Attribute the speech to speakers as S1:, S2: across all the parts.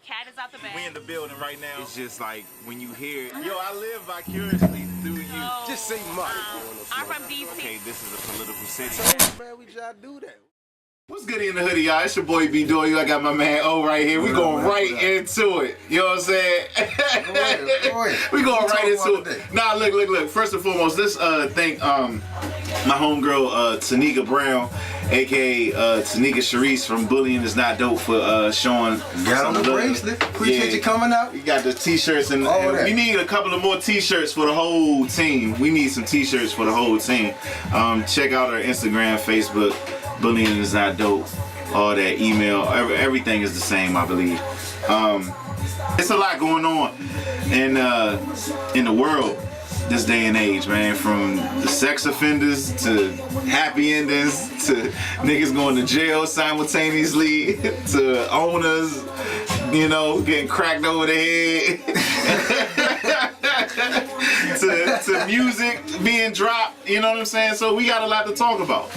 S1: cat is out the bag.
S2: We in the building right now. It's just like when you hear it. Yo, I live vicariously through you.
S1: So,
S3: Just say Mike.
S1: I'm from DC.
S2: Okay, this is a political city.
S3: Man, we try to do that.
S4: What's good in the hoodie, y'all? It's your boy B Doyle. I got my man O right here. We going right into it. You know what I'm saying? We going right into it. Nah, look. First and foremost, let's thank my homegirl Tanika Brown, aka Tanika Sharice from Bullying Is Not Dope for showing.
S3: Got on the bracelet. Appreciate you coming out.
S4: You got the t-shirts and we need a couple of more t-shirts for the whole team. We need some t-shirts for the whole team. Check out our Instagram, Facebook. Bullying Is Not Dope. All that, email, everything is the same, I believe. It's a lot going on in the world this day and age, man. From the sex offenders to happy endings to niggas going to jail simultaneously to owners, you know, getting cracked over the head. to music being dropped, you know what I'm saying? So we got a lot to talk about,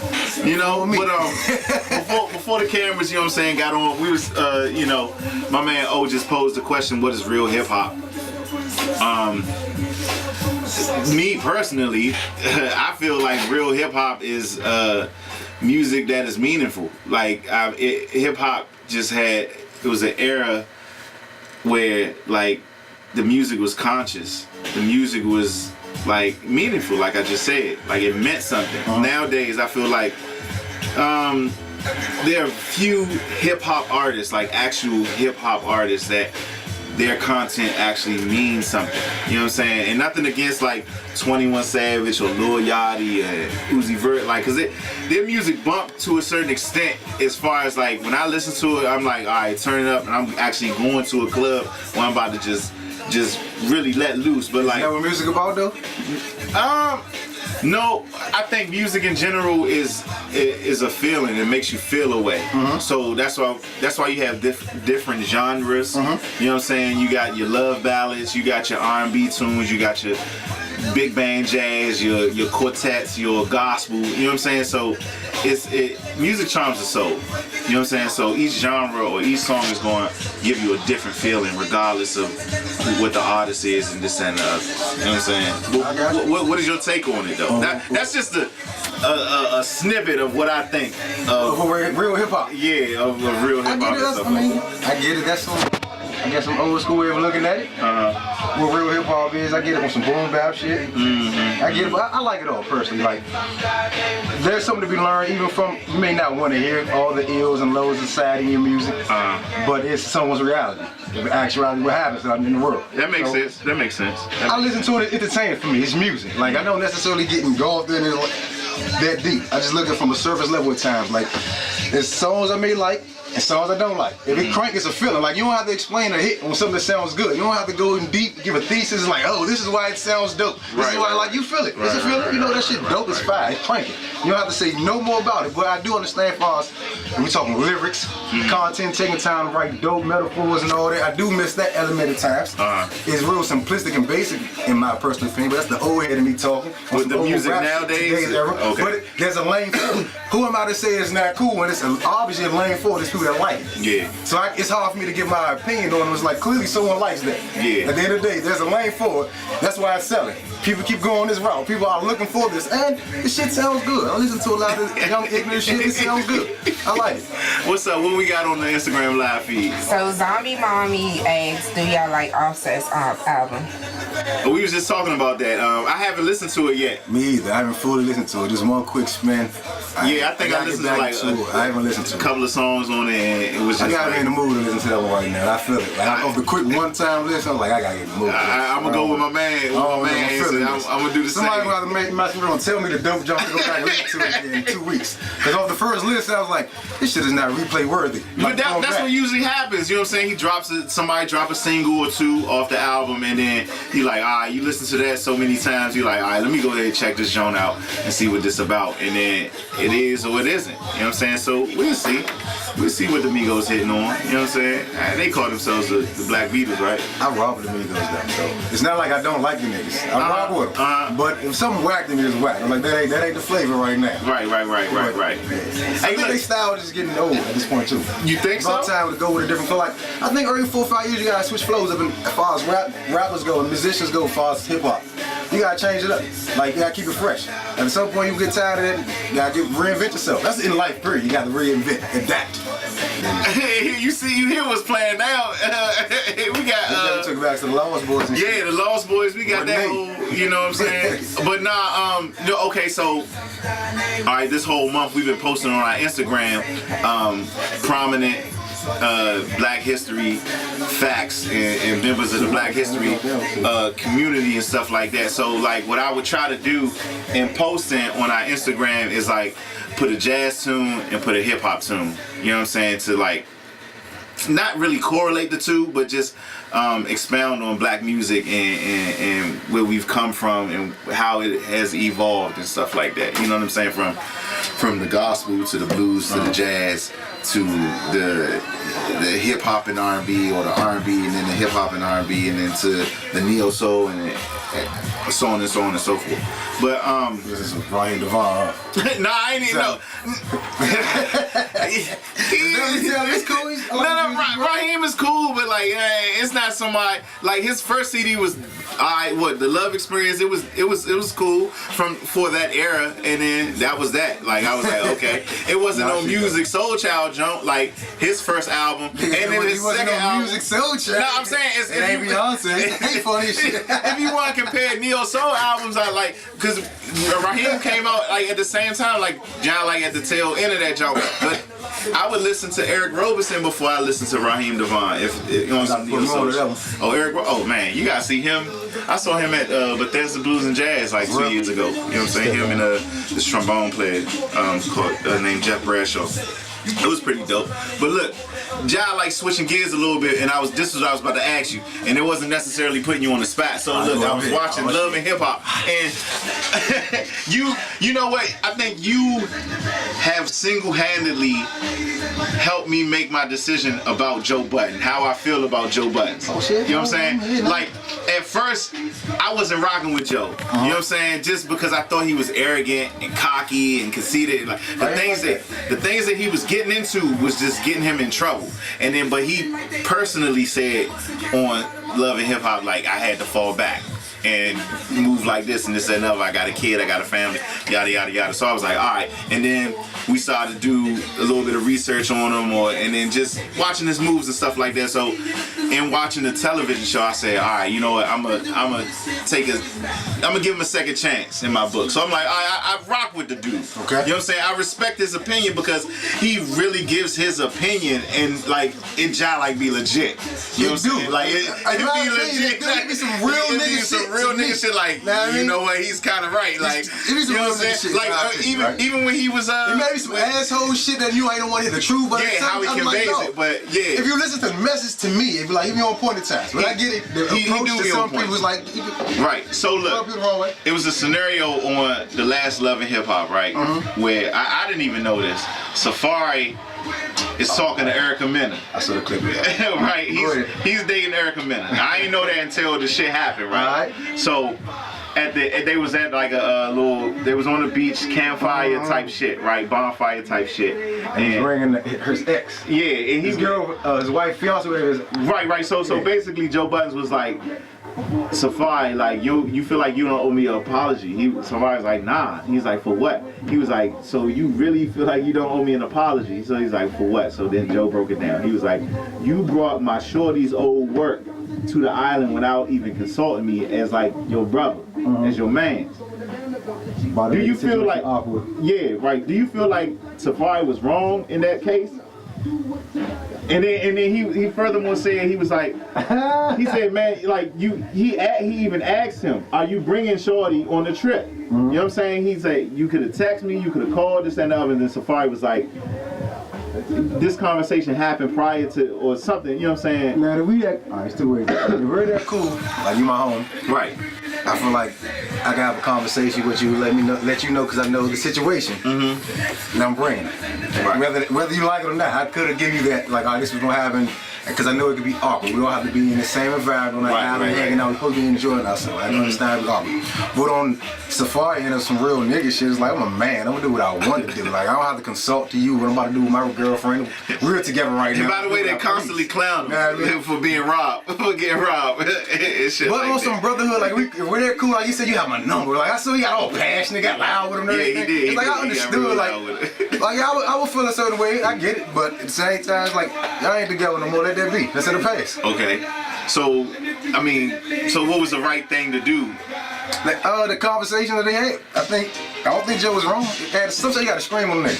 S4: you know. But before the cameras, you know what I'm saying, got on, we was, you know, my man O just posed the question, what is real hip hop? Me personally, I feel like real hip hop is music that is meaningful. Like hip hop just had, it was an era where like the music was conscious. The music was like meaningful, like I just said. Like it meant something. Nowadays, I feel like there are few hip hop artists, like actual hip hop artists, that their content actually means something. You know what I'm saying? And nothing against like 21 Savage or Lil Yachty or Uzi Vert, like, cause their music bumped to a certain extent. As far as like when I listen to it, I'm like, all right, turn it up, and I'm actually going to a club where I'm about to just really let loose. But like,
S3: is that what music about though?
S4: No, I think music in general is a feeling. It makes you feel a way. So that's why you have different genres. You know what I'm saying? You got your love ballads, you got your R&B tunes, you got your big band jazz, your quartets, your gospel. You know what I'm saying? So music charms the soul. You know what I'm saying? So each genre or each song is going to give you a different feeling, regardless of what the artist is and this and the other. You know what I'm saying? What is your take on it though? That's just a snippet of what I think of
S3: real hip hop.
S4: Yeah, of real hip hop.
S3: I get it. That's some old school way of looking at it. What real hip hop is, I get it on some boom bap shit. I get it, but I like it all personally. Like, there's something to be learned, even from, you may not want to hear all the ills and lows of society in your music, but it's someone's reality. The actuality, what happens out in the world.
S4: That makes sense. That makes sense.
S3: I listen to it, it's entertaining for me. It's music. Like, I don't necessarily get engulfed in it that deep. I just look at it from a surface level at times. Like, there's songs I may like and songs I don't like. If it crank, it's a feeling. Like, you don't have to explain a hit on something that sounds good. You don't have to go in deep, give a thesis. It's like, oh, this is why it sounds dope. This is why, like, you feel it. It's a feeling. You know that shit dope. It's fire. It's cranking. You don't have to say no more about it. But I do understand, for us, when we're talking lyrics, content, taking time to write dope metaphors and all that. I do miss that element at times. It's real simplistic and basic in my personal opinion. But that's the old head of me talking.
S4: With the music nowadays,
S3: okay. But there's a lane for it. Who am I to say it's not cool when it's obviously a lane for it? It's people that like it.
S4: Yeah.
S3: So it's hard for me to give my opinion on it. It's like, clearly someone likes that.
S4: Yeah.
S3: At the end of the day, there's a lane for it. That's why I sell it. People keep going this route. People are looking for this, and this shit sounds good. I listen to a lot of this young ignorant shit. It sounds good. I like it.
S4: What's up? What we got on the Instagram live feed?
S5: So Zombie Mommy asks, do y'all like Offset's album?
S4: We was just talking about that. I haven't listened to it yet.
S3: Me either. I haven't fully listened to it. Just one quick spin.
S4: I think I listened to like
S3: I haven't listened to
S4: a couple of songs on it, and it was just.
S3: I gotta be in the mood to listen to that one right now. I feel it. Like, off the quick one-time listen, I'm like, I gotta get in the mood.
S4: I'm gonna go with my man. I'm gonna do the same.
S3: Somebody gonna make my tell me the dope jump to go back and listen to it in 2 weeks. Because off the first listen, I was like, this shit is not replay worthy.
S4: But that's what usually happens. You know what I'm saying? He drops it. Somebody drop a single or two off the album, and then he like, all right, you listen to that so many times, you like, all right, let me go ahead and check this joint out and see what this about. And then it is or it isn't. You know what I'm saying? So we'll see. we'll see what the Migos hitting on. You know what I'm saying? They call themselves the Black Beatles, right?
S3: I rock with the Migos though, so it's not like I don't like the niggas. I rock with them. But if something whack, then it's whack. I'm like, that ain't the flavor right now.
S4: Right.
S3: I think they style is just getting old at this point too.
S4: You think
S3: it's
S4: so?
S3: about time to go with a different flow. Like, I think every 4 or 5 years you gotta switch flows up as far as rappers go and musicians go, as far as hip hop. You gotta change it up. Like, you gotta keep it fresh. And at some point you get tired of it, you gotta reinvent yourself. That's in life, period. You gotta reinvent, adapt.
S4: You hear what's playing now. We got
S3: took it back to the Lost Boys and shit.
S4: Yeah, the Lost Boys, we got that whole, you know what I'm saying? But nah, okay, so all right, this whole month we've been posting on our Instagram prominent Black history facts and members of the Black history community and stuff like that. So like what I would try to do in posting on our Instagram is like put a jazz tune and put a hip hop tune. You know what I'm saying? To like not really correlate the two, but just expound on Black music and where we've come from and how it has evolved and stuff like that. You know what I'm saying? From the gospel to the blues to the jazz to the hip hop and R&B, or the R&B and then the hip hop and R&B, and then to the neo soul and so on and so on and so forth. But
S3: this is Raheem Devon.
S4: Nah, I ain't even know.
S3: It's cool.
S4: Raheem is cool, but like it's not somebody like his first CD was the Love Experience. It was cool for that era, and then that was that. Like I was like, okay, it wasn't no Music Soul Child jump like his first album, and then his second album.
S3: Music Soul Child.
S4: No, I'm saying it
S3: ain't Beyonce. It ain't funny shit.
S4: If you want to compare neo soul albums, I like because Raheem came out like at the same time, like John, like at the tail end of that jump. But I would listen to Eric Roberson before I listened to Raheem Devon. If you know some neo soul. Oh man, you gotta see him. I saw him at Bethesda Blues and Jazz like 2 years ago. You know what I'm saying? Him and this trombone player named Jeff Bradshaw. It was pretty dope. But look, John like switching gears a little bit, and this is what I was about to ask you, and it wasn't necessarily putting you on the spot. So look, I was watching Love and Hip Hop, and you know what? I think you have single-handedly helped me make my decision about Joe Budden, how I feel about Joe Budden.
S3: Oh shit!
S4: You know what I'm saying? Like at first, I wasn't rocking with Joe. You know what I'm saying? Just because I thought he was arrogant and cocky and conceited. Like the things that he was getting into was just getting him in trouble. And then, but he personally said on Love and Hip Hop, like I had to fall back and move like this and this and another. I got a kid, I got a family, yada yada yada. So I was like, all right. And then we started to do a little bit of research on him, and then just watching his moves and stuff like that. So in watching the television show, I said, all right, you know what? I'm gonna give him a second chance in my book. So I'm like, I rock with the dude.
S3: Okay.
S4: You know what I'm saying? I respect his opinion because he really gives his opinion and like it just like be legit. You know what I'm saying? Like it be legit.
S3: It be some real nigga shit.
S4: Like you know what? He's kind of right. Like
S3: it be some
S4: real
S3: nigga shit.
S4: Like even when he was
S3: it may be some asshole shit that you ain't don't want to hear the truth, but
S4: how he conveys it. But yeah,
S3: if you listen to the message to me, it be like he be on point at times. But I get it. The approach to some people was like
S4: right. So look, it was a scenario on the last Love and Hip Hop, right? Where I didn't even know this. Safari is talking to Erica Mena.
S3: I saw the clip.
S4: Right, he's dating Erica Mena. I didn't know that until the shit happened, right? So they was at like a little, they was on the beach, campfire type shit, right? Bonfire type shit.
S3: And he's bringing her ex.
S4: Yeah, and
S3: his girl, his wife, fiance, whatever it is.
S4: Right. So basically, Joe Budden was like, Safari, like you feel like you don't owe me an apology. Safari's like, nah. He's like, for what? He was like, so you really feel like you don't owe me an apology? So he's like, for what? So then Joe broke it down. He was like, you brought my shorty's old work to the island without even consulting me as like your brother, as your man. Do you feel like right? Do you feel like Safari was wrong in that case? And then he furthermore said, he was like, he said, man, like he even asked him, are you bringing Shorty on the trip? You know what I'm saying? He said, you could have texted me, you could have called, this and that, and then Safari was like, this conversation happened prior to or something, you know what I'm saying?
S3: Now if we that, alright, still waiting. If we're that cool, like you my home,
S4: right?
S3: I feel like I can have a conversation with you, let you know, because I know the situation, and I'm bringing it. Right. Whether you like it or not, I could have given you that, like, oh, this was gonna happen, because I know it could be awkward. We all have to be in the same environment, like hanging out, we're supposed to be enjoying ourselves. I understand it's awkward. But on Safari and some real nigga shit, it's like, I'm a man, I'm gonna do what I want to do. Like, I don't have to consult to you what I'm about to do with my girlfriend. We're together right now.
S4: And by the way, they constantly clown him for being robbed, for getting robbed. Shit
S3: but
S4: like
S3: on
S4: that.
S3: some brotherhood, like, we're there cool, like you said, you have my number. Like, I saw you got all passionate, got loud with him and everything.
S4: Yeah, he did.
S3: It's like, I understood, like I would feel a certain way, I get it, but at the same time, it's like, y'all ain't together no more, let that be. That's in the past.
S4: Okay. So, I mean, so what was the right thing to do?
S3: Like, the conversation that they had, I don't think Joe was wrong. Sometimes you gotta scream on them.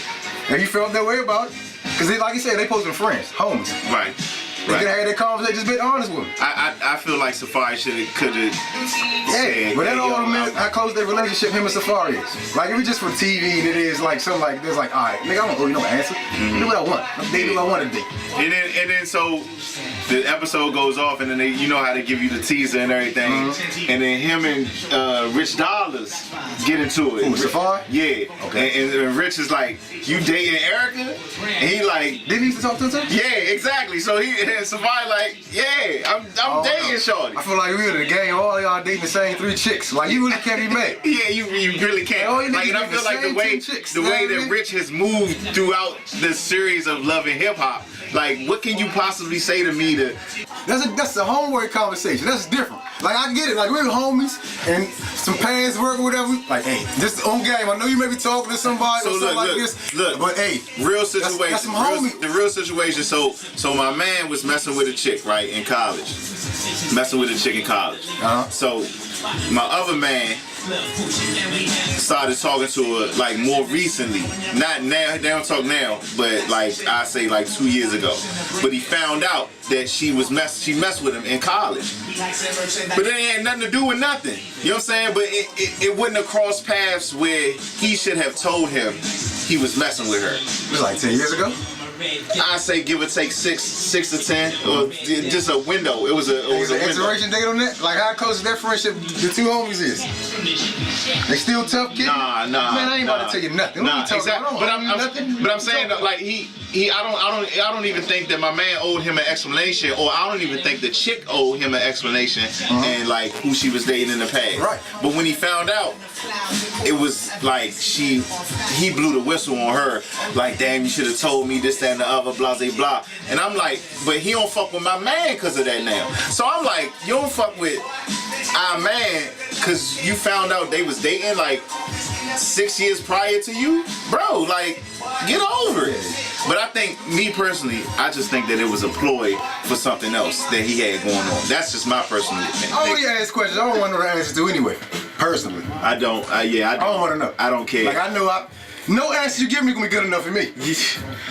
S3: And you felt that way about it. Because like you said, they posting friends, homies.
S4: Right.
S3: They could have had that conversation, just been honest with them.
S4: I feel like Safari could have said,
S3: but that all meant how close their relationship him and Safari is. Like, if it's just for TV and it is like something like this, like, alright, nigga, I don't owe you no answer. Do what I want. They do what I want to do.
S4: And then so the episode goes off, and then you know how they give you the teaser and everything, and then him and Rich Dollars get into it.
S3: Who, Safari?
S4: Yeah.
S3: Okay.
S4: And Rich is like, you dating Erica? And he like,
S3: didn't he used to talk to him?
S4: yeah, exactly. So and Safari like, yeah, I'm dating Shorty.
S3: I feel like we in the game, all y'all dating the same 3 chicks. Like, you really can't be mad.
S4: Yeah, you really can't.
S3: Oh,
S4: Like, and I feel like the way that Rich has moved throughout this series of Love and Hip Hop, like, what can you possibly say to me to?
S3: That's a homework conversation. That's different. Like, I get it. Like, we're homies and some pants work or whatever. Like, hey, this on game. I know you may be talking to somebody or something like this.
S4: Look,
S3: but hey,
S4: real situation.
S3: That's some homies.
S4: The real situation. So my man was messing with a chick, right, in college. Messing with a chick in college. So my other man started talking to her like more recently. Not now, they don't talk now, but like I say like 2 years ago. But he found out that she messed with him in college. But it ain't had nothing to do with nothing. You know what I'm saying? But it wouldn't have crossed paths where he should have told him he was messing with her.
S3: It was like 10 years ago?
S4: I say give or take six to 10, or just a window. It was a
S3: expiration date on that? Like, how close is that friendship the 2 homies is? They still tough, kid?
S4: Nah.
S3: Man, I ain't about to tell you nothing.
S4: Exactly. But I'm saying that, like, I don't even think that my man owed him an explanation, or I don't even think the chick owed him an explanation and like who she was dating in the past.
S3: Right.
S4: But when he found out, it was like he blew the whistle on her. Like, damn, you should have told me this, that, and the other, blah, blah, blah. And I'm like, but he don't fuck with my man because of that now. So I'm like, you don't fuck with our man because you found out they was dating like 6 years prior to you? Bro, like, get over it. But I think, me personally, I just think that it was a ploy for something else that he had going on. That's just my personal opinion.
S3: I only ask questions I don't want to know the answers to anyway. Personally.
S4: I don't
S3: want to know.
S4: I don't care.
S3: Like, I know no answer you give me gonna be good enough for me.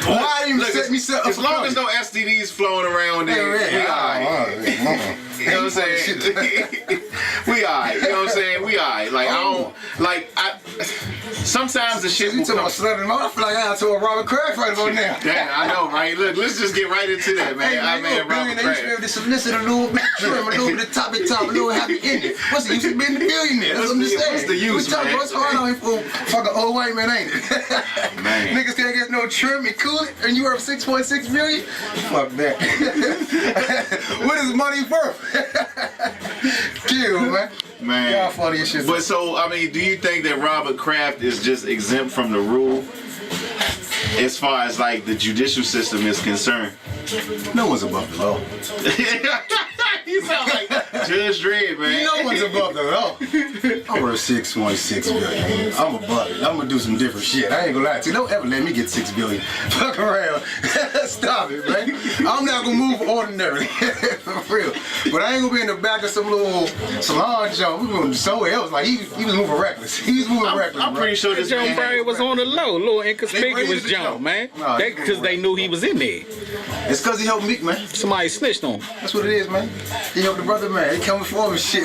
S3: Why even set me up?
S4: As long as no STDs flowing around there, we alright. You know what I'm saying? We alright. You know what I'm saying? We alright. Like, sometimes the shit will come.
S3: I feel like I told Robert Kraft right about now.
S4: Damn, I know, right? Look, let's just get right into that, man.
S3: Hey, man,
S4: Robert Kraft.
S3: You should be able to solicit a little bit, trim a little bit of top, a little happy ending. What's the use of being a billionaire? That's what I'm saying.
S4: What's the use, man?
S3: What's hard on him for fucking old white man, ain't it?
S4: Man.
S3: Niggas can't get no trim and cool it, and you worth 6.6 million? Fuck that. What is money worth? Kill, man. Y'all funny as shit.
S4: But so, I mean, do you think that Robert Kraft is just exempt from the rule as far as like the judicial system is concerned?
S3: No one's above the law.
S4: You sound like Judge Dreem, man.
S3: No one's above the law. I'm worth 6.6 billion. I'm above it. I'm gonna do some different shit. I ain't gonna lie to you. Don't ever let me get 6 billion. Fuck around. Stop it, man. I'm not gonna move ordinarily. For real. But I ain't gonna be in the back of some little salon joint. We going somewhere else. Like, he was moving reckless. He was moving reckless.
S4: I'm pretty sure this
S6: Joe Barry was on the low, little inconspicuous Joe, man.
S3: Nah,
S6: Because they knew he was in there.
S3: It's cause he helped Meek, man.
S6: Somebody snitched on him.
S3: That's what it is, man. He helped the brother, man. He coming for him and shit.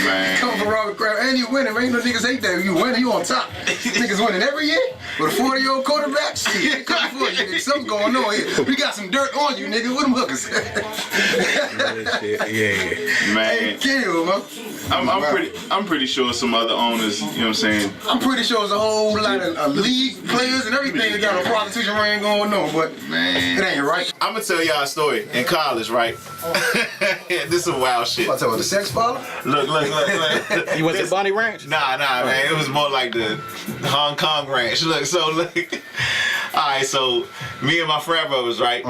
S4: Man.
S3: Coming for Robert Kraft. And you winning, man. Ain't no niggas hate that. You winning, you on top. Niggas winning every year. With a 40-year-old quarterback, shit. Coming for you, nigga. Something's going on here. We got some dirt on you, nigga. What them hookers?
S6: Yeah.
S4: Man.
S3: Hey, kill, man.
S4: I'm pretty sure some other owners, you know what I'm saying?
S3: I'm pretty sure there's a whole lot of league players and everything that got a prostitution ring going on, but
S4: Man.
S3: it ain't right.
S4: I'm gonna tell y'all a story. In college, right? This is wild shit.
S3: What's up with the sex parlor?
S4: Look.
S6: You went to Bonnie Ranch?
S4: Nah, man. It was more like the Hong Kong ranch. Look. Alright, so me and my frat brothers, right?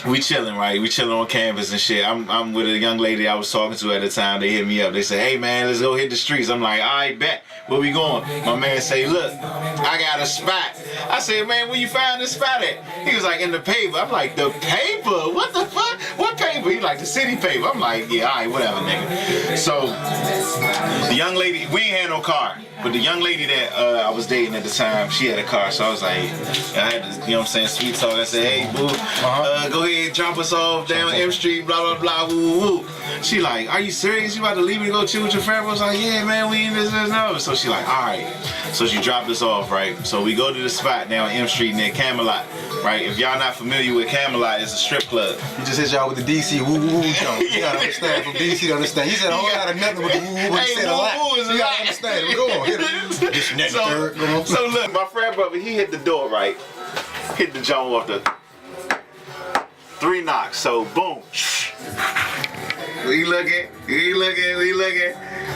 S4: We chilling, right? We chilling on campus and shit. I'm with a young lady I was talking to at the time. They hit me up. They said, hey man, let's go hit the streets. I'm like, all right, bet. Where we going? My man say, look, I got a spot. I said, man, where you found this spot at? He was like, in the paper. I'm like, the paper? What the fuck? What paper? He like, the city paper. I'm like, yeah, all right, whatever, nigga. So the young lady, we ain't had no car. But the young lady that I was dating at the time, she had a car, so I was like, I had to, you know what I'm saying, sweet talk. I said, hey, boo, go ahead, drop us off down M Street, blah, blah, blah, woo, woo. She like, are you serious? You about to leave me to go chill with your friend? I was like, yeah, man, we ain't this, no. So she like, all right. So she dropped us off, right? So we go to the spot down M Street near Camelot, right? If y'all not familiar with Camelot, it's a strip club.
S3: He just hit y'all with the DC woo-woo joke. You gotta understand from DC to understand. He said a whole lot of nothing with the woo-woo, but he said a lot. You gotta understand it. Go on, hit it.
S4: So look, my friend brother, he hit the door, right? Hit the joint off the 3 knocks. So boom. We looking.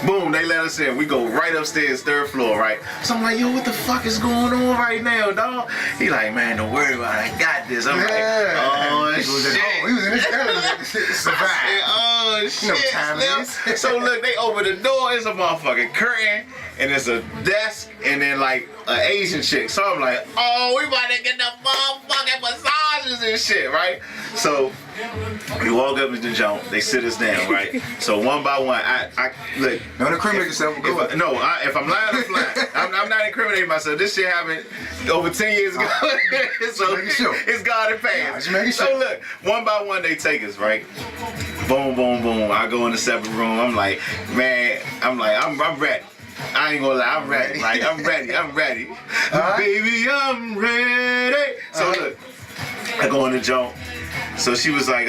S4: Boom, they let us in. We go right upstairs, 3rd floor, right? So I'm like, yo, what the fuck is going on right now, dog? He like, man, don't worry about it. I got this. I'm like, oh, shit.
S3: He was in his element. Survive.
S4: Oh, shit.
S3: No time is.
S4: So look, they open the door. It's a motherfucking curtain. And it's a desk. And then like an Asian chick. So I'm like, oh, we about to get the motherfucking massages and shit, right? So we walk up to the joint. They sit us down, right? So one by one, I look.
S3: Don't incriminate yourself.
S4: If I'm lying, I'm lying. I'm not incriminating myself. This shit happened over 10 years ago. So it's God and past. So look, one by one they take us, right? Boom, boom, boom. I go in the separate room. I'm like, man, I'm ready. I ain't gonna lie, I'm ready. Like, I'm ready. Baby, I'm ready. So look, I go in the joint. So she was like,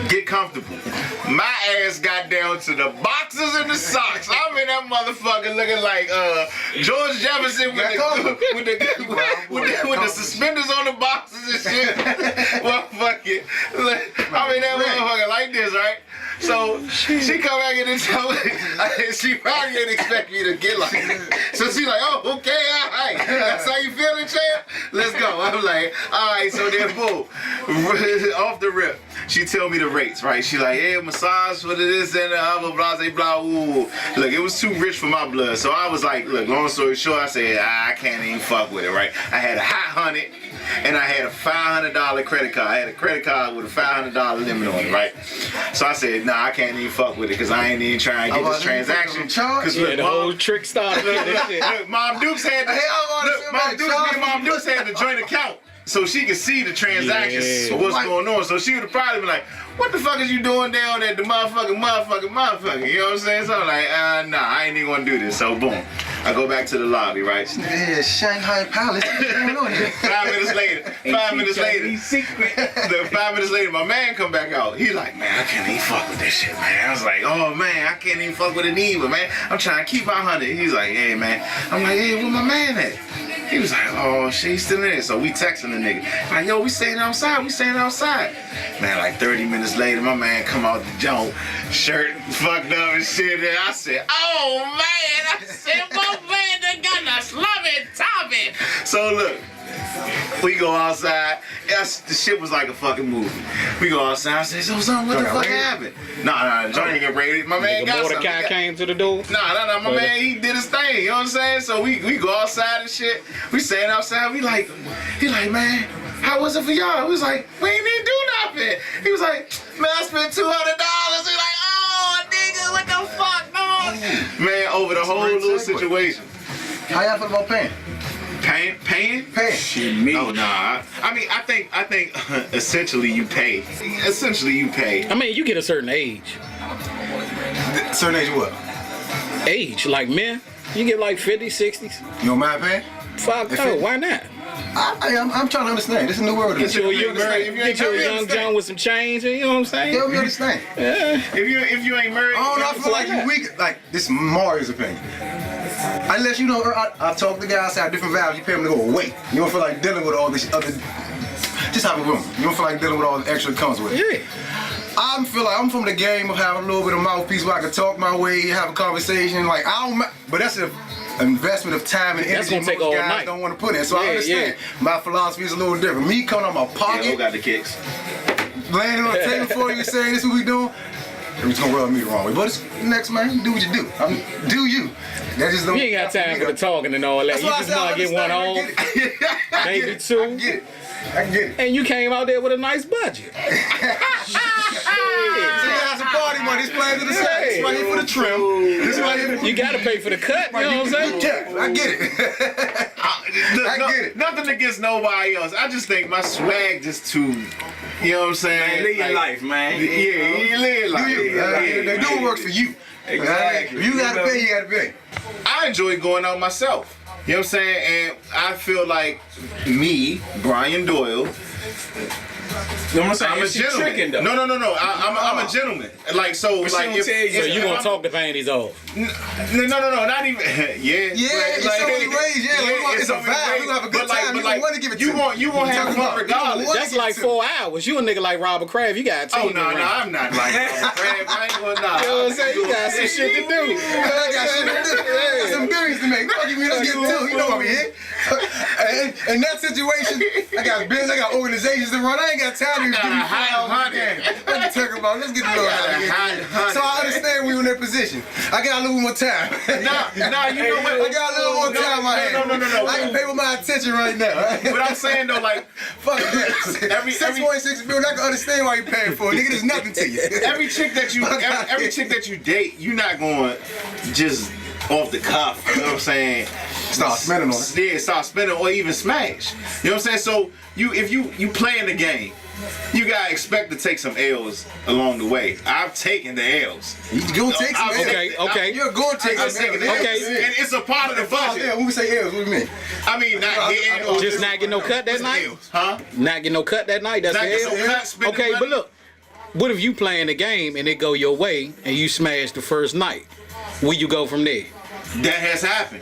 S4: get comfortable. My ass got down to the boxers and the socks. I'm in that motherfucker looking like George Jefferson with the suspenders on the boxers and shit. Well, fuck it. I'm in that motherfucker like this, right? So she come back in and tell me, she probably didn't expect me to get like that. So she like, oh, okay, all right. That's how you feeling, champ? Let's go. I'm like, all right, so then boom. Off the rip, she tell me the rates, right? She like, yeah, massage for this and the other, blah, blah, ooh. Look, it was too rich for my blood. So I was like, look, long story short, I said, I can't even fuck with it, right? I had a hot 100 and I had a $500 credit card. I had a credit card with a $500 limit on it, right? So I said, nah, I can't even fuck with it because I ain't even trying to get this transaction. Because
S6: the whole trick started.
S4: Look, Mom Dukes had Mom Dukes had the joint account. So she could see the transactions of what's going on. So she would have probably been like, what the fuck is you doing down at the motherfucking? You know what I'm saying? So I'm like, nah, I ain't even gonna do this. So boom. I go back to the lobby, right?
S3: Yeah, Shanghai Palace. What's going on here?
S4: 5 minutes later, 5 minutes later, my man come back out. He like, man, I can't even fuck with this shit, man. I was like, oh man, I can't even fuck with it either, man. I'm trying to keep my 100. He's like, hey man. I'm like, hey, where my man at? He was like, oh shit, he's still in there. So we texting the nigga. Like, yo, we staying outside. Man, like 30 minutes later, my man come out the joint, shirt fucked up and shit. And I said, oh man, my man done got a slummy toppy. So look, we go outside. The shit was like a fucking movie. We go outside. I say, so son, what the fuck happened? Nah, Johnny ain't get raided. My man got something.
S6: Mordecai came to the door?
S4: Nah, my man, he did his thing. You know what I'm saying? So we go outside and shit. We stand outside. He like, man, how was it for y'all? We was like, we ain't even do nothing. He was like, man, I spent $200. He like, oh, nigga, what the fuck, no? Man, over the whole little situation.
S3: How y'all feel about paying?
S4: Paying Paying?
S3: Paying.
S4: Me? Oh nah. I mean, I think essentially you pay. Essentially you pay.
S6: I mean, you get a certain age.
S3: Certain age what?
S6: Age, like men, you get like 50s, 60s.
S3: You don't mind paying?
S6: Fuck
S3: If
S6: no,
S3: it-
S6: I'm trying
S3: to understand. This is a new world to me.
S6: Get you a young John with some change, you know what I'm saying?
S3: Yeah, we understand.
S6: Yeah.
S4: If you ain't married,
S3: I don't know. I feel like you weak. Like this is Mario's opinion. Unless you know, I talk to guys, have different values. You pay them to go away. You don't feel like dealing with all this other. Just have a room. You don't feel like dealing with all the extra that comes with it.
S6: Yeah.
S3: I feel like I'm from the game of having a little bit of mouthpiece where I can talk my way, have a conversation. Like I don't. But that's an investment of time and
S6: That's
S3: energy
S6: gonna take
S3: most
S6: all
S3: guys
S6: night.
S3: don't want to put in. So I
S6: Yeah,
S3: understand. My philosophy is a little different. Me coming out my
S4: Yeah, who
S3: pocket,
S4: got the kicks?
S3: laying on the table for you, saying this is what we doing. It's gonna rub me the wrong way. But it's next man, do what you do. Do you. That just don't.
S6: You ain't got time for the talking and all that.
S3: That's
S6: You
S3: why I
S6: just
S3: said I
S6: want to get one
S3: understand.
S6: on,
S3: I get it.
S6: maybe
S3: I
S6: two,
S3: get it. I get it.
S6: and you came out there with a nice budget.
S3: So you got some party money. This plans to the side. This right here for the trim. This right here for
S6: You gotta pay for the cut, you know what I'm saying?
S3: Yeah, I get it. I get it.
S4: Nothing against nobody else. I just think my swag just too. You know what I'm saying?
S7: Live your life, man.
S4: Yeah, you live life.
S3: Do you? They do what works for you.
S7: Exactly.
S3: If you gotta pay, you gotta pay.
S4: I enjoy going out myself. You know what I'm saying? And I feel like me, Brian Doyle,
S7: You know what I'm saying?
S4: I'm a
S7: She
S4: gentleman.
S7: tricking though.
S4: No. I'm a gentleman. Like so,
S7: But she
S4: like
S7: don't tell you
S6: So you gonna
S4: I'm-
S6: talk the panties off?
S4: No, not even. Yeah.
S3: Yeah, it's so many ways. Yeah, it's a
S4: so many
S3: vibe.
S4: ways.
S3: We gonna have a good
S4: But like-
S3: time.
S4: but
S3: You
S4: like,
S3: gonna want to give it to
S4: you
S3: me.
S4: want- you gonna have
S3: Talk
S4: fun
S3: about it. You
S4: regardless.
S3: gonna wanna
S6: That's
S3: give it
S6: like
S3: to
S6: 4 hours. You a nigga like Robert Kraft. You got a team.
S4: Oh no,
S6: around.
S4: I'm not like Crab. I ain't gonna lie.
S6: You know what I'm saying? You got some shit to do.
S3: I got shit to do. I got some billions to make. Fuck you, man. Let's get to it. You know I'm here. In that situation, I got business, I got organizations to run. I ain't got time to give you $5 a game. What you talking about? Let's get the little out of here. So I understand we were in that position. I got a little more time.
S4: Nah, you know what?
S3: I got a little more time on my hands.
S4: No.
S3: I can pay with my attention right now.
S4: But I'm saying though, like
S3: Fuck that. 6.6 billion, I can understand why you paying for it. Nigga, there's nothing to you.
S4: every chick that you date, you're not going just off the cuff. You know what I'm saying?
S3: Start spending on it.
S4: Yeah, start spending or even smash. You know what I'm saying? So if you playing the game, you gotta expect to take some L's along the way. I've taken the L's.
S3: You gonna take some
S4: I've-
S3: L's.
S6: Okay.
S3: You're gonna take
S4: I've
S3: some
S4: taken
S3: L's.
S4: the L's.
S6: Okay.
S4: And it's a part of the
S3: Yeah,
S4: budget.
S3: when we say L's, what do you mean?
S4: I mean, not hitting or
S6: Just not getting no cut that night?
S4: huh?
S6: Not getting no cut that night? That's
S4: Not
S6: the
S4: get
S6: L?
S4: some cut, spending
S6: Okay,
S4: money.
S6: but look. What if you playing the game and it go your way and you smash the first night? Where you go from there?
S4: That has happened.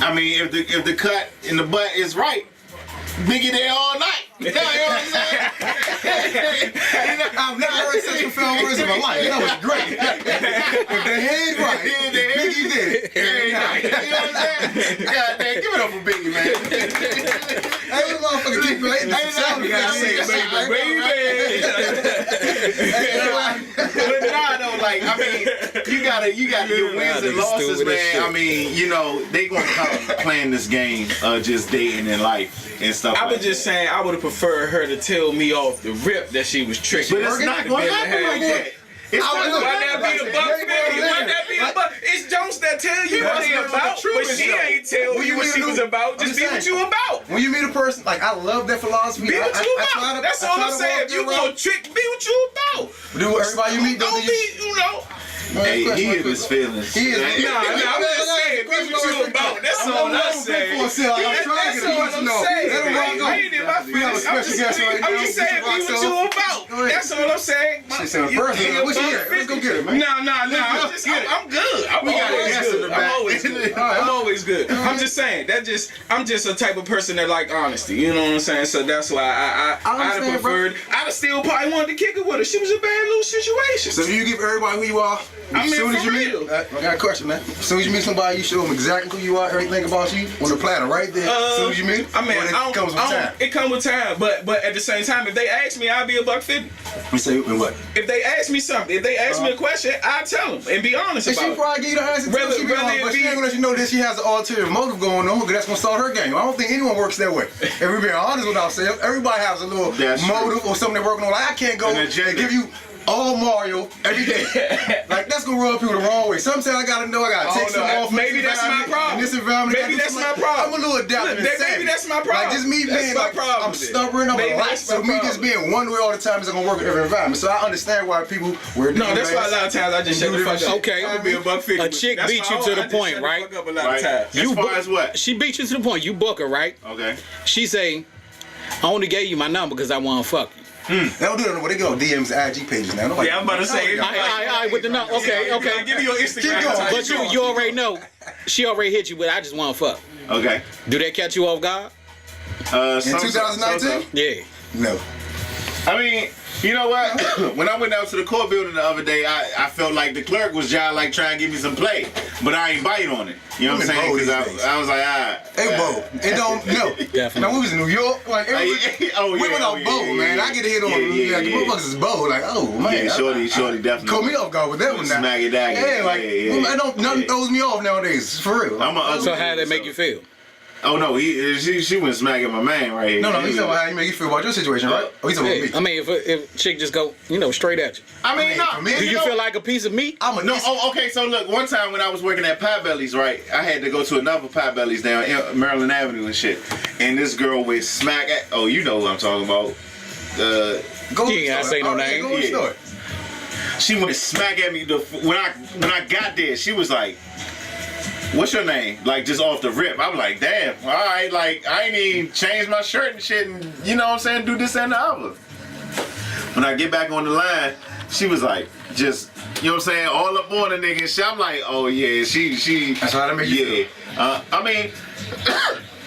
S4: I mean, if the cut in the butt is right, Biggie there all night. You know what I'm saying?
S3: I've never heard such profound words in my life. That was great. If the head right, Biggie did it.
S4: You know what I'm saying? God damn, give it up for Biggie, man.
S3: Hey, what motherfucker keep relating to sound effects?
S4: But nah, though, like, I mean, you gotta your wins and
S6: niggas
S4: losses,
S6: stupid as
S4: man.
S6: shit.
S4: I mean, you know, they gonna come playing this game of just dating in life and stuff.
S7: I
S4: like
S7: was just saying I would have preferred her to tell me off the rip that she was tricking.
S4: But it's not gonna happen like that. It's not
S3: Why
S4: gonna
S7: Why
S4: happen
S7: that
S4: like
S7: be a
S4: that.
S7: buck fifty? Why that be a buck? It's Jones that tell you what
S4: must
S7: he
S4: know what the
S7: about,
S4: truth
S7: but
S4: is,
S7: she
S4: though.
S7: ain't tell
S3: When
S7: you
S3: you
S7: what
S3: meet
S7: she
S3: a
S7: was
S3: new-
S7: about. Just be what you about.
S3: When you meet a person, like I love that philosophy.
S7: Be what
S3: I
S7: you
S3: try
S7: about.
S3: to-
S7: That's
S3: I
S7: all
S3: try
S7: I'm
S3: to
S7: saying.
S3: walk
S7: If you
S3: around.
S7: gonna trick, be what you about.
S3: Do everybody you meet,
S7: Don't be, you know.
S4: Hey, he in his feelings.
S3: He is.
S7: Nah, I'm just saying, be what you about. That's all I'm saying.
S3: I'm trying to
S7: That's
S3: get
S7: all
S3: a
S7: I'm saying.
S3: Let him rock on.
S7: I ain't in my
S3: We have a
S7: feelings. I'm
S3: special guest right now.
S7: I'm just saying, be what you about. That's all I'm saying.
S3: She said personal. What she get? Let's go get it, man.
S7: Nah. I'm good. I'm
S4: got
S7: always
S4: an answer to
S7: good.
S4: that.
S7: I'm always good. I'm always good. I'm just saying I'm just a type of person that like honesty. You know what I'm saying? So that's why I'd have
S3: understand, bro.
S7: preferred. I'd have still probably wanted to kick it with her. She was a bad little situation.
S3: So do you give everybody who you are?
S7: I mean,
S3: As soon as
S7: for
S3: you meet,
S7: real.
S3: I got a question, man. As soon as you meet somebody, you show them exactly who you are, everything about you on the platter right there. As soon as you meet,
S7: I mean,
S3: or it comes with time.
S7: It comes with time, but at the same time, if they ask me, I'll be $150.
S3: You say what?
S7: If they ask me something, if they ask me a question, I'll tell them and be honest
S3: And
S7: about
S3: she
S7: it.
S3: probably give you the answer too.
S7: Rather-
S3: She be
S7: rather
S3: honest,
S7: it
S3: but she
S7: be-
S3: ain't gonna let you know that she has an ulterior motive going on, because that's gonna start her game. I don't think anyone works that way. If we're being honest with ourselves, everybody has a little
S4: That's
S3: motive or something they're working on. Like I can't go
S4: An
S3: and
S4: agenda.
S3: give you all Mario every day. Like that's gonna rub people the wrong way. Sometimes I gotta know I gotta take some off.
S7: Maybe that's my problem.
S3: In this environment.
S7: Maybe that's my problem.
S3: I'm a little adaptive.
S7: Look, maybe that's my problem.
S3: Like just me
S7: That's
S3: being
S7: my
S3: like,
S7: problem
S3: I'm
S7: with it.
S3: stubborn. I'm
S7: Maybe
S3: a lot.
S7: that's
S3: So
S7: my
S3: me just
S7: problem.
S3: being one way all the time isn't gonna work in every environment. So I understand why people wear
S7: No,
S3: different
S7: that's why a
S3: masks
S7: lot of times I just shut
S3: and
S7: the
S3: do
S7: fuck
S3: different
S7: up.
S3: shit.
S7: I'm gonna be a buck 50.
S6: A chick
S7: That's
S6: beat
S7: my
S6: you
S7: whole-
S6: to the
S7: I just
S6: point,
S7: shut
S6: right?
S7: The fuck up a lot of
S4: Right.
S7: times.
S4: As far as what?
S6: She beat you to the point. You book her, right?
S4: Okay.
S6: She say, I only gave you my number because I want to fuck you.
S3: They don't do that no more. They go DMs, IG pages now. Nobody-
S7: Yeah, I'm about to say.
S6: All right, with the number. Okay.
S7: Give me your Instagram.
S3: Keep going.
S7: type
S6: But
S7: shit.
S6: you already know. She already hit you with, I just want to fuck.
S4: Okay.
S6: Do that catch you off guard?
S3: In 2019?
S6: Yeah.
S3: No.
S4: I mean, you know what? When I went down to the court building the other day, I felt like the clerk was like trying to give me some play, but I ain't bite on it. You know what I'm
S3: I'm in
S4: saying?
S3: bold
S4: Because
S3: these days.
S4: I was like,
S3: Hey, Bo. It don't, no.
S6: Definitely.
S3: Now, we was in New York. Like, we went on Bo, man. I get hit on.
S4: Yeah,
S3: Like, motherfuckers is Bo. Like, oh, man.
S4: Yeah, shorty definitely.
S3: Caught me off guard with that one now.
S4: Smack it, dagger.
S3: Yeah, like, I don't, nothing
S4: Yeah.
S3: throws me off nowadays. For real.
S4: I'm a ugly
S6: So how
S4: nigga,
S6: did that make you feel?
S4: Oh no, she went smacking my man right here.
S3: No, he's talking about how you make you feel about your situation, right? Oh, he's talking
S6: Yeah. I
S3: about me.
S6: mean, if chick just go, straight at you.
S4: I mean, no.
S3: for me,
S6: Do you
S4: know-
S6: feel like a piece of meat?
S3: I'm a
S4: No, okay, so look, one time when I was working at Potbelly's, right, I had to go to another Potbelly's down in Maryland Avenue and shit. And this girl would smack at, oh, you know what I'm talking about.
S3: Go
S6: You ain't gotta say no name.
S3: Go
S4: Yeah.
S3: story.
S4: She would smack at me, when I got there, she was like, what's your name? Like, just off the rip. I'm like, damn, all right, like, I ain't even changed my shirt and shit, and you know what I'm saying, do this and the other. When I get back on the line, she was like, just, you know what I'm saying, all up on the nigga and shit. I'm like, oh yeah, she.
S3: That's how that make you feel.
S4: I mean,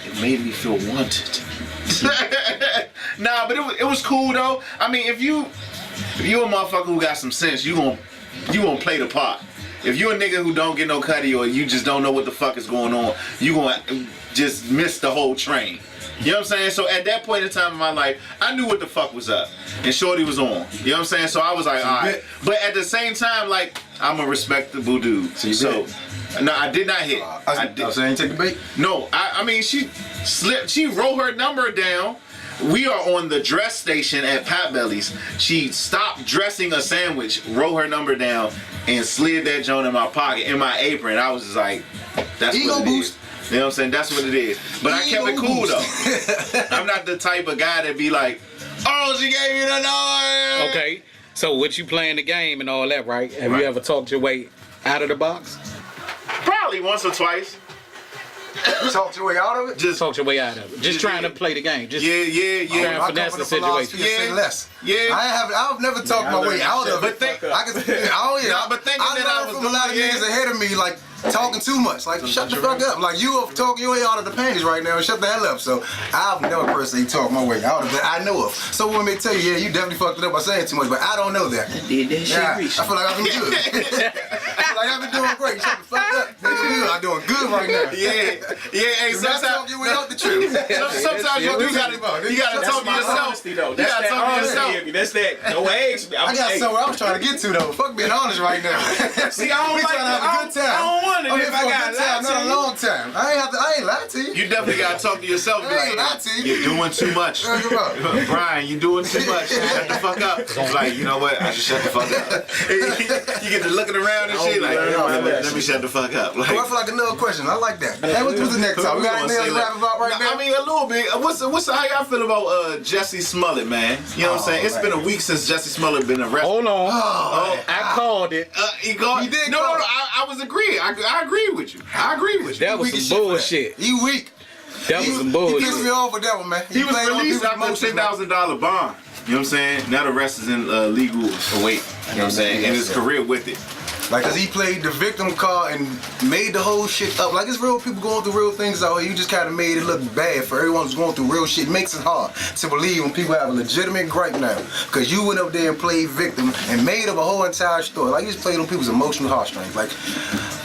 S4: it made me feel wanted. Nah, but it was cool though. I mean, if you a motherfucker who got some sense, you gonna play the part. If you a nigga who don't get no cutty or you just don't know what the fuck is going on, you gonna just miss the whole train. You know what I'm saying? So at that point in time in my life, I knew what the fuck was up. And Shorty was on. You know what I'm saying? So I was like, all right. But at the same time, like, I'm a respectable dude. So no, I did not hit.
S3: I was saying, take the bait.
S4: No, I mean, she slipped. She wrote her number down. We are on the dress station at Potbelly's. She stopped dressing a sandwich, wrote her number down, and slid that joint in my pocket, in my apron. I was just like, that's
S3: Ego
S4: what it
S3: boost.
S4: is. You know what I'm saying? That's what it is. But I kept it cool though. I'm not the type of guy that be like, oh, she gave you the noise.
S6: Okay. So what you playing the game and all that, right? Have you ever talked your way out of the box?
S4: Probably once or twice.
S3: Talk your way out of it.
S4: Just
S6: Talked your way out of it. Just trying to play the game. Just
S4: yeah.
S6: Trying to
S3: I
S6: finesse
S3: come
S6: the
S3: from the philosophy
S6: situation.
S3: of say less.
S4: Yeah.
S3: I've never talked my way out of it.
S4: But think,
S3: I can,
S4: but thinking
S3: I
S4: that I
S3: learned
S4: was
S3: from a lot of
S4: doing-
S3: niggas ahead of me, like talking too much. Like, shut the fuck up. Like, you are talking your way out of the panties right now. Shut the hell up. So I've never personally talked my way out of that I know of. So when they tell you, yeah, you definitely fucked it up by saying too much, but I don't know that.
S5: Did that shit
S3: Yeah, I
S5: recently.
S3: feel like I've been good. I feel like I've been doing great. Shut the fuck up. Nigga, I'm doing good right now.
S4: Yeah. Hey,
S3: Do not talk
S4: sometimes
S3: your way out the truth.
S4: sometimes you gotta
S7: That's
S4: talk to
S7: my
S4: yourself.
S7: honesty though.
S4: You
S7: That's
S4: gotta
S7: that
S4: talk to
S7: honesty
S4: yourself.
S7: in me. That's that. No eggs.
S3: I got somewhere I was trying to get to though. Fuck being honest right now.
S7: See, I don't
S3: We
S7: like
S3: trying to have a good time.
S7: I don't want it
S3: I'm
S7: if
S3: here
S7: I
S3: for a
S7: got
S3: good time, not a long time. I ain't lied to you.
S4: You definitely gotta talk to yourself. and be
S3: I ain't
S4: like,
S3: lied to you.
S4: you're doing too much.
S3: What you talking about?
S4: Brian, you're doing too much. Shut the fuck up. It's like, you know what? I should shut the fuck up. You get to looking around and shit like, let me shut the fuck up. Like,
S3: Oh, I feel like another question. I like that. Hey, what's the next time? We got anything else to rap about right now?
S4: I mean, a little bit. How y'all feel about Jesse Smollett, man? You know what I'm saying? It's been a week since Jesse Smollett been arrested.
S6: hold on.
S3: Oh,
S6: I called it.
S4: He did. No.
S3: call it.
S4: I was agreeing. I agree with you. I agree with you.
S6: That was
S3: weak as
S6: some
S3: shit for
S6: bullshit.
S3: You weak.
S6: That was some
S3: He
S6: bullshit.
S3: pissed me off with that one, man.
S4: He was
S3: played on
S4: released
S3: people's
S4: after a
S3: emotions, man.
S4: $10,000 bond. You know what I'm saying? Now the rest is in legal await. You know what I'm saying? And his career with it.
S3: Like, cause he played the victim card and made the whole shit up. Like, it's real people going through real things out here. You just kind of made it look bad for everyone who's going through real shit. It makes it hard to believe when people have a legitimate gripe now. Cause you went up there and played victim and made up a whole entire story. Like, you just played on people's emotional heartstrings. Like,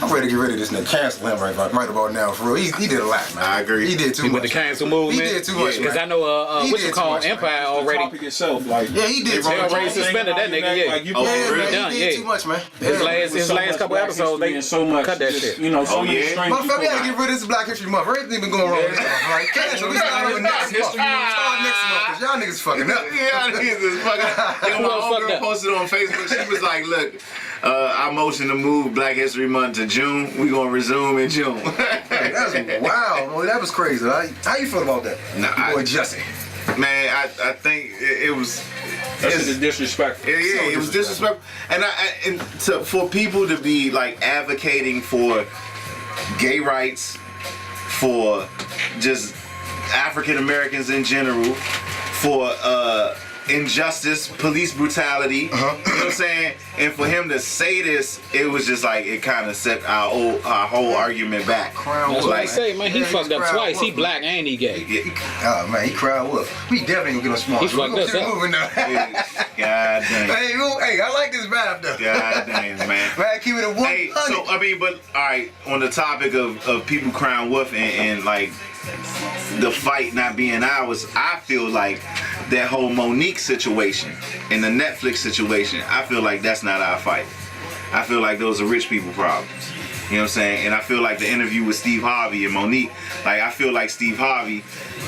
S3: I'm ready to get rid of this nigga. Cancel him right about now, for real. He did a lot, man.
S4: I agree.
S3: He did too
S6: With
S3: much.
S6: the cancel movement.
S3: He did too much,
S6: Because
S3: man.
S6: I know
S3: He
S6: what
S3: did
S6: you
S3: too
S6: call
S3: much, man.
S6: Empire already.
S7: Topic itself, like
S3: Yeah, he did too
S6: They
S3: much.
S6: already suspended that nigga, yeah.
S7: Like, you
S3: Yeah,
S6: Already
S3: man,
S6: done,
S3: he did
S6: yeah.
S3: too much, man.
S6: His
S3: Yeah,
S6: last his
S7: so
S6: last
S7: much
S6: couple
S7: Black
S6: episodes,
S7: history
S6: they
S7: and so much,
S6: cut that
S7: just,
S6: shit.
S7: You know, so
S4: Oh,
S7: many
S4: yeah?
S7: strange
S3: Motherfucker, we gotta
S7: people.
S3: get rid of this Black History Month. Everything been going wrong with this month. Like, cancel. We start over next month. Start next month, cause y'all niggas fucking up.
S4: Yeah, niggas is fucking. Yo,
S6: Who
S4: my
S6: else fucked
S4: homegirl
S6: up?
S4: posted on Facebook. She was like, "Look, I motion to move Black History Month to June. We gonna resume in June."
S3: That's wow, boy. That was crazy. How you feel about that?
S4: Nah,
S3: Boy, Jesse.
S4: Man, I think it was.
S7: That's just disrespectful.
S4: Yeah, it was disrespectful, and for people to be like advocating for gay rights, for just African Americans in general, for injustice, police brutality. You know what I'm saying? And for him to say this, it was just like it kind of set our whole argument back.
S6: That's what I say, man. He
S3: Yeah,
S6: fucked
S3: he's
S6: up twice. He
S3: crowd
S6: black and he gay.
S3: Oh man, he cried wolf. We definitely gonna get him smart.
S6: He fucked us up.
S3: Moving now.
S4: God damn.
S3: Hey, I like this vibe though.
S4: God damn, man.
S3: Man, keep it at 100.
S4: Hey, so I mean, but all right, on the topic of people crying wolf and like the fight not being ours, I feel like that whole Monique situation and the Netflix situation, I feel like that's not our fight. I feel like those are rich people problems. You know what I'm saying? And I feel like the interview with Steve Harvey and Monique, like I feel like Steve Harvey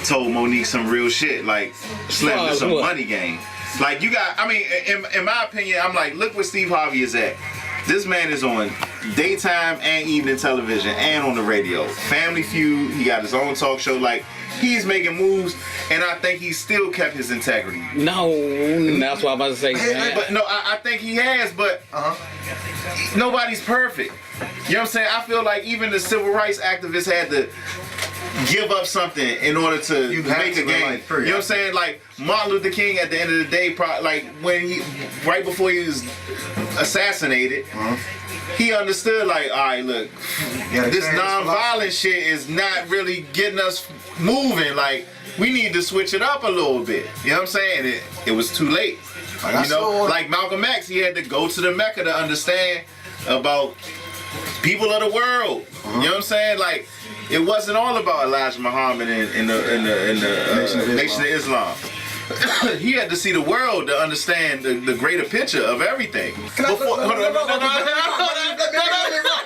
S4: told Monique some real shit, like slammed to some money game. Like you got, I mean, in my opinion, I'm like, look where Steve Harvey is at. This man is on daytime and evening television and on the radio. Family Feud, he got his own talk show. Like, he's making moves, and I think he still kept his integrity.
S6: No, that's what I'm about to say. Man.
S4: But no, I think he has, but nobody's perfect. You know what I'm saying? I feel like even the civil rights activists had to give up something in order to make a game. You know what I'm saying? Like Martin Luther King at the end of the day, like when he, right before he was assassinated, he understood like, all right, look, this non-violent shit is not really getting us moving. Like we need to switch it up a little bit. You know what I'm saying? It was too late. You know, like Malcolm X, he had to go to the Mecca to understand about people of the world. You know what I'm saying? Like it wasn't all about Elijah Muhammad and the Nation of Islam. He had to see the world to understand the greater picture of everything.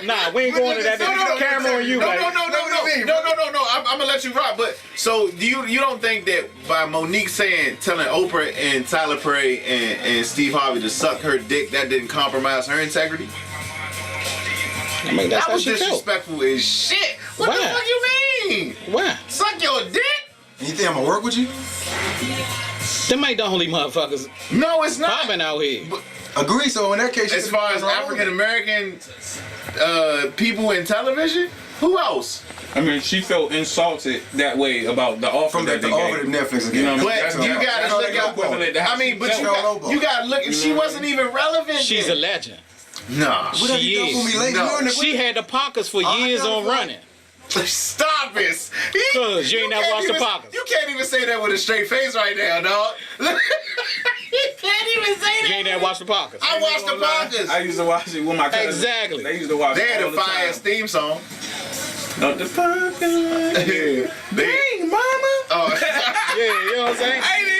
S6: Nah, we ain't going to that. Camera on you, baby.
S4: No. I'm gonna let you rock. But so you don't think that by Monique telling Oprah and Tyler Perry and Steve Harvey to suck her dick, that didn't compromise her integrity?
S6: I mean, that's
S4: That was
S6: how she felt.
S4: disrespectful as shit. What
S6: Why?
S4: the fuck you mean?
S6: Why?
S4: Suck your dick?
S3: You think I'm gonna work with you?
S6: Them ain't the only motherfuckers
S4: No, it's not.
S6: popping out here.
S3: Agree. So in that case,
S4: As far as African American people in television, who else?
S7: I mean, she felt insulted that way about the offer
S3: from
S7: that
S3: the
S7: they
S3: offer
S7: gave.
S3: to Netflix again.
S7: You know what I mean?
S4: But you gotta look at. I mean, but you gotta look. She wasn't even relevant.
S6: She's
S4: then.
S6: a legend.
S4: Nah.
S3: What have you done for me lately?
S4: No.
S3: You in the-
S6: She had the pockets for
S3: I
S6: years
S3: know,
S6: on
S3: bro.
S6: running.
S4: Stop it.
S6: Cause you ain't never
S4: can't
S6: watched the
S4: even-
S6: pockets.
S4: You can't even say that with a straight face right now, dog. You can't even say
S6: You
S4: that.
S6: ain't never watched the pockets.
S4: I watched the pockets.
S7: I used to watch it with my cousins.
S6: Exactly.
S7: They used to watch
S4: They
S7: it
S4: had
S7: all
S4: a
S7: the
S4: fire ass
S7: time.
S4: theme song.
S7: Not the pockets.
S4: They,
S7: Dang, mama.
S4: oh,
S6: Yeah, you know what I'm saying?
S7: I didn't